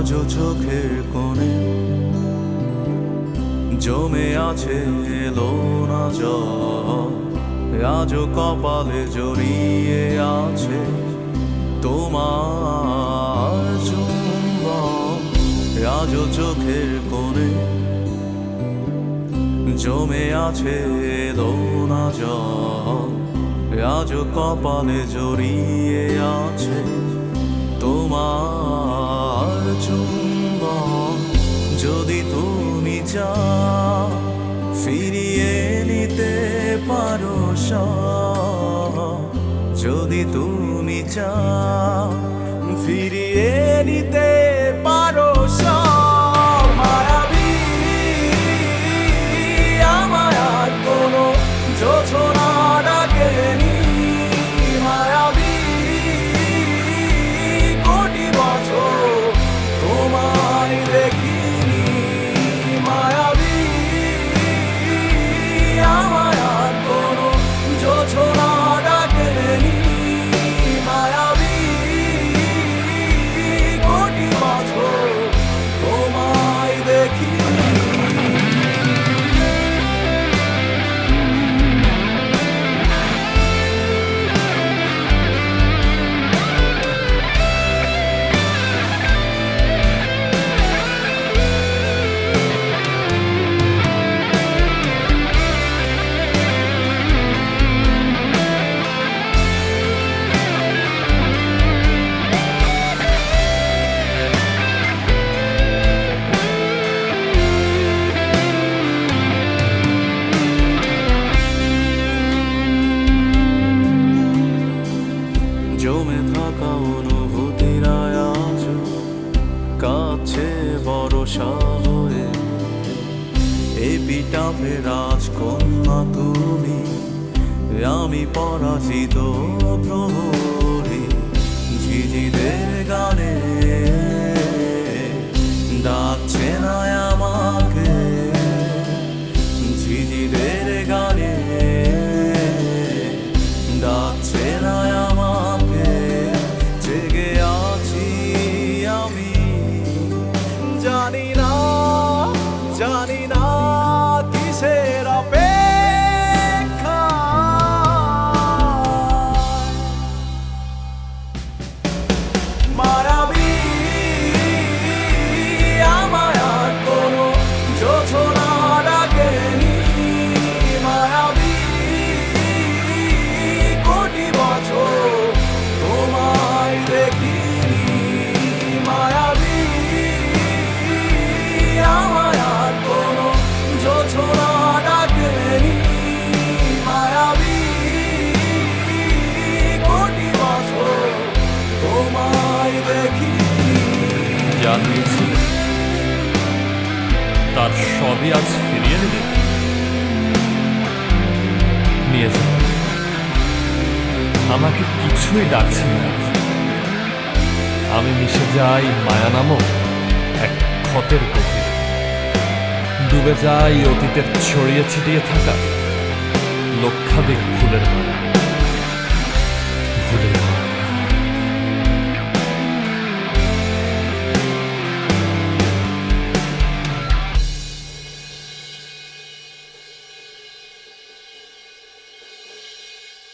আজও চোখের কোণে জমে আছে এলো না জল, আজও কপালে জড়িয়ে আছে তোমার চুম্বন। আজও চোখের কোণে জমে আছে এলো না জল, আজও কপালে জড়িয়ে আছে তোমার চুম্বন। যদি তুমি চাও ফিরিয়ে নিতে পারো সব, যদি তুমি চাও ফিরিয়ে নিতে পারো সব। মায়াবী আমায় আর কোনো যোছনা ডাকেনি, মায়াবী কোটি বছর তোমায় দেখিনি। মায়াবী আমায় আর কোনো যোছনা ডাকেনি, মায়াবী কোটি বছর তোমায় দেখিনি। জমে থাকা অনুভূতিরা আজ কাছে ভরসা হয়ে, এপিটাপে রাজকন্যা তুমি, আমি পরাজিত প্রহরী। ঝিঝিদের গানে ডাকছে না আমাকে, ঝিঝিদের গানে ডাকছে না আমাকে। জেগে আছি আমি, জানি না জানি না কিসের অপেক্ষা। মায়াবী আমায় আর কোনো যোছনা ডাকেনি, মায়াবী কোটি বছর তোমায় দেখিনি। মায়াবী আমায় আর কোনো যোছনা ডাকেনি, মায়াবী কোটি বছর তোমায় দেখিনি। যা দিয়েছিল তার সবই আজ ফিরিয়ে দিলে। নিয়ে যা, আমাকে কিছুই ডাকছে না। আমি মিশে যাই মায়া নামক এক ক্ষতের গভীরে, ডুবে যাই অতীতের ছড়িয়ে ছিটিয়ে থাকা লক্ষাধিক ফুলের মায়া, ভুলের মায়া।